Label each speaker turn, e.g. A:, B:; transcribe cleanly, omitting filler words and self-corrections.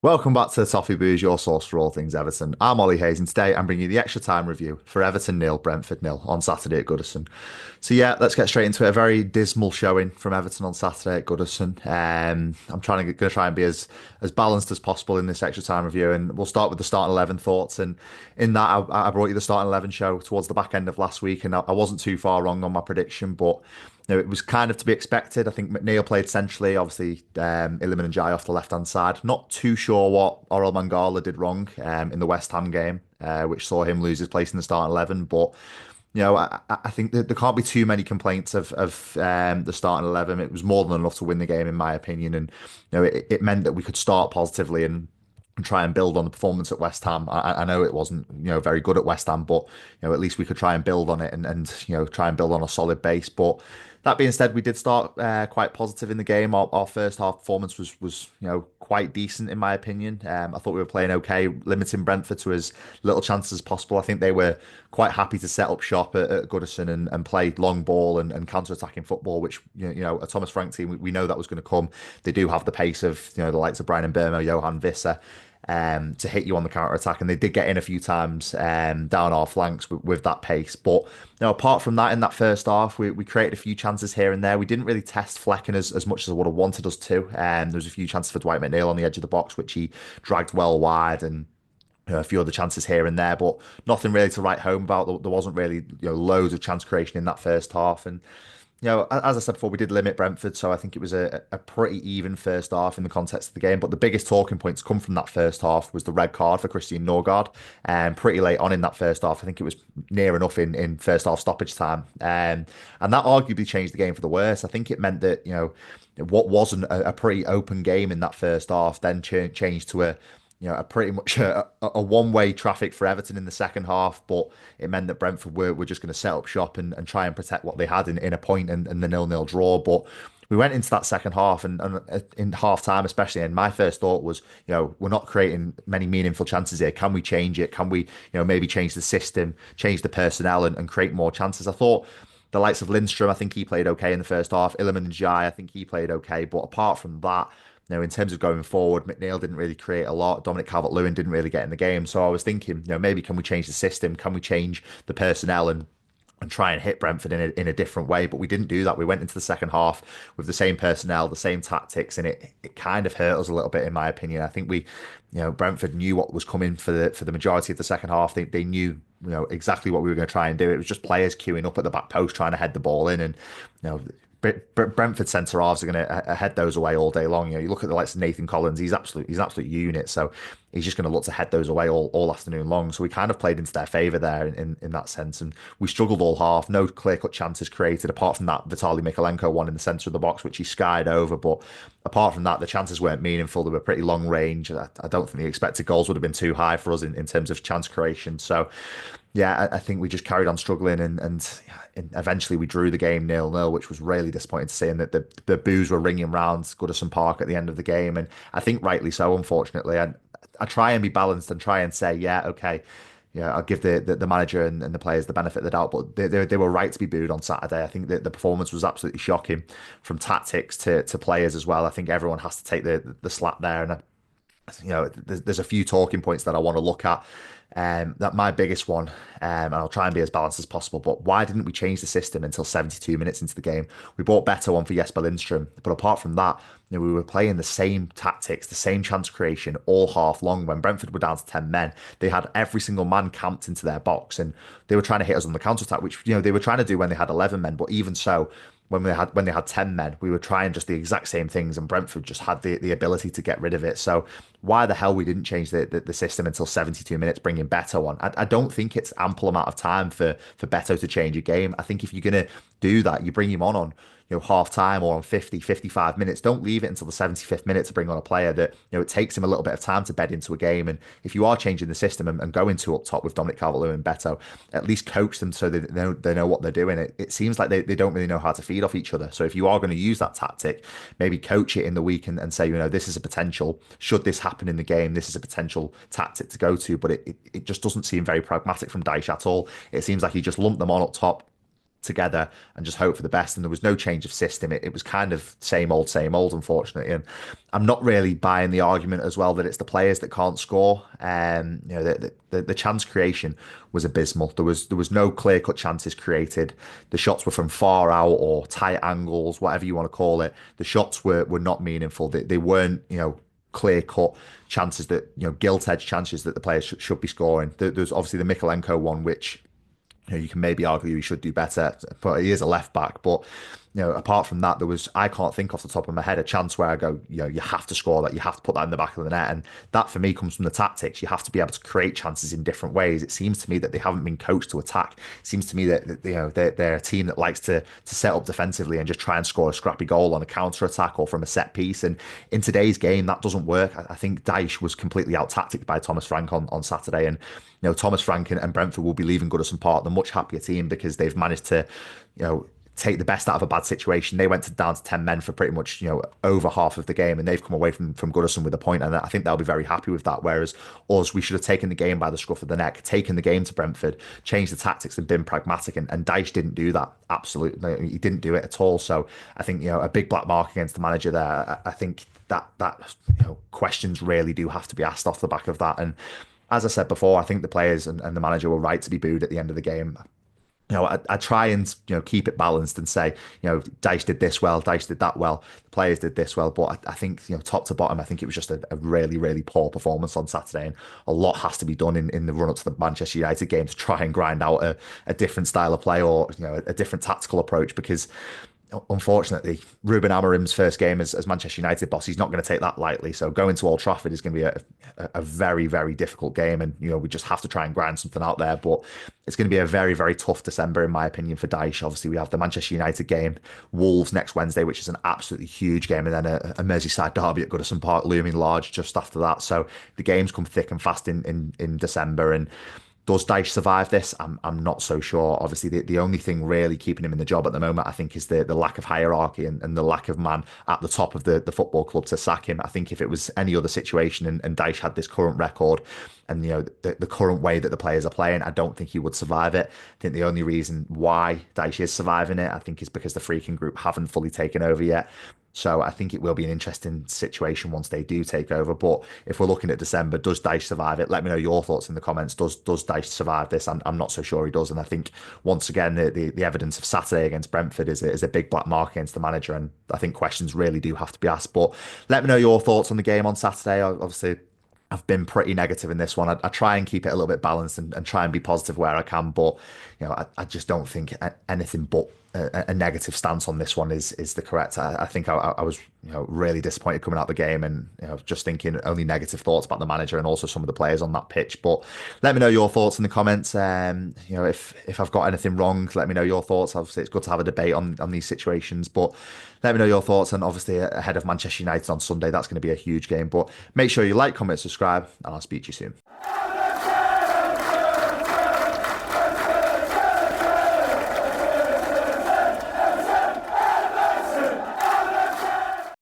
A: Welcome back to the Toffee Booze, your source for all things Everton. I'm Ollie Hayes, and today I'm bringing you the extra time review for Everton nil, Brentford nil on Saturday at Goodison. So yeah, let's get straight into it. A very dismal showing from Everton on Saturday at Goodison. I'm gonna try and be as balanced as possible in this extra time review, and we'll start with the starting 11 thoughts. And in that, I brought you the starting 11 show towards the back end of last week, and I wasn't too far wrong on my prediction, but it was kind of to be expected. I think McNeil played centrally, obviously, Iliman and Jai off the left-hand side. Not too sure what Oral Mangala did wrong in the West Ham game, which saw him lose his place in the starting 11. But, I think that there can't be too many complaints of the starting 11. It was more than enough to win the game, in my opinion. And, it meant that we could start positively and try and build on the performance at West Ham. I know it wasn't, very good at West Ham, but, at least we could try and build on it and try and build on a solid base. But that being said, we did start quite positive in the game. Our first half performance was quite decent in my opinion. I thought we were playing okay, limiting Brentford to as little chances as possible. I think they were quite happy to set up shop at Goodison and play long ball and counter-attacking football, which a Thomas Frank team, we know that was going to come. They do have the pace of the likes of Brian Mbeumo, Johan Visser, to hit you on the counter attack, and they did get in a few times down our flanks with that pace. But apart from that, in that first half, we created a few chances here and there. We didn't really test Flecken as much as I would have wanted us to. There was a few chances for Dwight McNeil on the edge of the box, which he dragged well wide, and a few other chances here and there, but nothing really to write home about. There wasn't really loads of chance creation in that first half, and as I said before, we did limit Brentford, so I think it was a pretty even first half in the context of the game. But the biggest talking points come from that first half was the red card for Christian Norgard, and pretty late on in that first half. I think it was near enough in first half stoppage time, and that arguably changed the game for the worse. I think it meant that what wasn't a pretty open game in that first half then changed to a pretty much a one-way traffic for Everton in the second half, but it meant that Brentford were just going to set up shop and try and protect what they had in a point and the nil-nil draw. But we went into that second half and in half time, especially, and my first thought was, we're not creating many meaningful chances here. Can we change it? Can we, maybe change the system, change the personnel and create more chances? I thought the likes of Lindstrom, I think he played okay in the first half. Iliman and Jai, I think he played okay. But apart from that, in terms of going forward, McNeil didn't really create a lot. Dominic Calvert-Lewin didn't really get in the game. So I was thinking, maybe can we change the system? Can we change the personnel and try and hit Brentford in a different way? But we didn't do that. We went into the second half with the same personnel, the same tactics, and it kind of hurt us a little bit, in my opinion. I think Brentford knew what was coming for the majority of the second half. They knew exactly what we were going to try and do. It was just players queuing up at the back post trying to head the ball in, and Brentford centre halves are going to head those away all day long. You look at the likes of Nathan Collins; he's an absolute unit. So he's just going to look to head those away all afternoon long. So we kind of played into their favour there in that sense, and we struggled all half. No clear cut chances created apart from that Vitaly Mikalenko one in the centre of the box, which he skied over. But apart from that, the chances weren't meaningful. They were pretty long range. I don't think the expected goals would have been too high for us in terms of chance creation. So yeah, I think we just carried on struggling and eventually we drew the game 0-0, which was really disappointing to see. And that the boos were ringing round Goodison Park at the end of the game. And I think rightly so, unfortunately. And I try and be balanced and try and say, yeah, okay, yeah, I'll give the manager and the players the benefit of the doubt, but they were right to be booed on Saturday. I think that the performance was absolutely shocking from tactics to players as well. I think everyone has to take the slap there. And there's a few talking points that I want to look at. That my biggest one, and I'll try and be as balanced as possible. But why didn't we change the system until 72 minutes into the game? We brought better one for Jesper Lindstrom, but apart from that, we were playing the same tactics, the same chance creation all half long. When Brentford were down to 10 men, they had every single man camped into their box, and they were trying to hit us on the counter attack, which they were trying to do when they had 11 men. But even so, when they had 10 men, we were trying just the exact same things, and Brentford just had the ability to get rid of it. So why the hell we didn't change the system until 72 minutes, bringing Beto on? I don't think it's ample amount of time for Beto to change a game. I think if you're going to do that, you bring him on half time or on 50, 55 minutes. Don't leave it until the 75th minute to bring on a player that, it takes him a little bit of time to bed into a game. And if you are changing the system and going to up top with Dominic Calvert-Lewin and Beto, at least coach them so they know what they're doing. It seems like they don't really know how to feed off each other. So if you are going to use that tactic, maybe coach it in the week and say, this is a potential, should this happen in the game, this is a potential tactic to go to. But it just doesn't seem very pragmatic from Dyche at all. It seems like he just lumped them on up top together and just hope for the best. And there was no change of system. It was kind of same old, unfortunately. And I'm not really buying the argument as well that it's the players that can't score. The chance creation was abysmal. There was no clear cut chances created. The shots were from far out or tight angles, whatever you want to call it. The shots were not meaningful. They weren't, clear cut chances that, gilt edge chances that the players should be scoring. There's obviously the Mikolenko one, which you can maybe argue he should do better, but he is a left back. But apart from that, I can't think off the top of my head a chance where I go, you have to score that, you have to put that in the back of the net, and that for me comes from the tactics. You have to be able to create chances in different ways. It seems to me that they haven't been coached to attack. It seems to me that they're a team that likes to set up defensively and just try and score a scrappy goal on a counter attack or from a set piece. And in today's game, that doesn't work. I think Dyche was completely out tacticked by Thomas Frank on Saturday, and Thomas Frank and Brentford will be leaving Goodison Park the much happier team because they've managed to, take the best out of a bad situation. They went down to 10 men for pretty much, over half of the game, and they've come away from Goodison with a point, and I think they'll be very happy with that. Whereas us, we should have taken the game by the scruff of the neck, taken the game to Brentford, changed the tactics and been pragmatic, and Dyche didn't do that. Absolutely. He didn't do it at all. So I think, a big black mark against the manager there. I think that questions really do have to be asked off the back of that. And as I said before, I think the players and the manager were right to be booed at the end of the game. I try and keep it balanced and say, Dyche did this well, Dyche did that well, the players did this well, but I think top to bottom, I think it was just a really, really poor performance on Saturday, and a lot has to be done in the run up to the Manchester United game to try and grind out a different style of play or a different tactical approach, because unfortunately, Ruben Amorim's first game as Manchester United boss, he's not going to take that lightly. So going to Old Trafford is going to be a very, very difficult game. And, we just have to try and grind something out there. But it's going to be a very, very tough December, in my opinion, for Dyche. Obviously, we have the Manchester United game, Wolves next Wednesday, which is an absolutely huge game. And then a Merseyside derby at Goodison Park looming large just after that. So the games come thick and fast in December. And does Dyche survive this? I'm not so sure. Obviously, the only thing really keeping him in the job at the moment, I think, is the lack of hierarchy and the lack of man at the top of the football club to sack him. I think if it was any other situation and Dyche had this current record and the current way that the players are playing, I don't think he would survive it. I think the only reason why Dyche is surviving it, I think, is because the freaking group haven't fully taken over yet. So I think it will be an interesting situation once they do take over. But if we're looking at December, does Dyche survive it? Let me know your thoughts in the comments. Does Dyche survive this? I'm not so sure he does. And I think, once again, the evidence of Saturday against Brentford is a big black mark against the manager. And I think questions really do have to be asked. But let me know your thoughts on the game on Saturday. Obviously, I've been pretty negative in this one. I try and keep it a little bit balanced and try and be positive where I can. But, I just don't think anything but a negative stance on this one is the correct. I think I was really disappointed coming out the game, and just thinking only negative thoughts about the manager and also some of the players on that pitch. But let me know your thoughts in the comments. If I've got anything wrong, let me know your thoughts. Obviously, it's good to have a debate on these situations, but let me know your thoughts. And obviously, ahead of Manchester United on Sunday, that's going to be a huge game. But make sure you like, comment, subscribe, and I'll speak to you soon.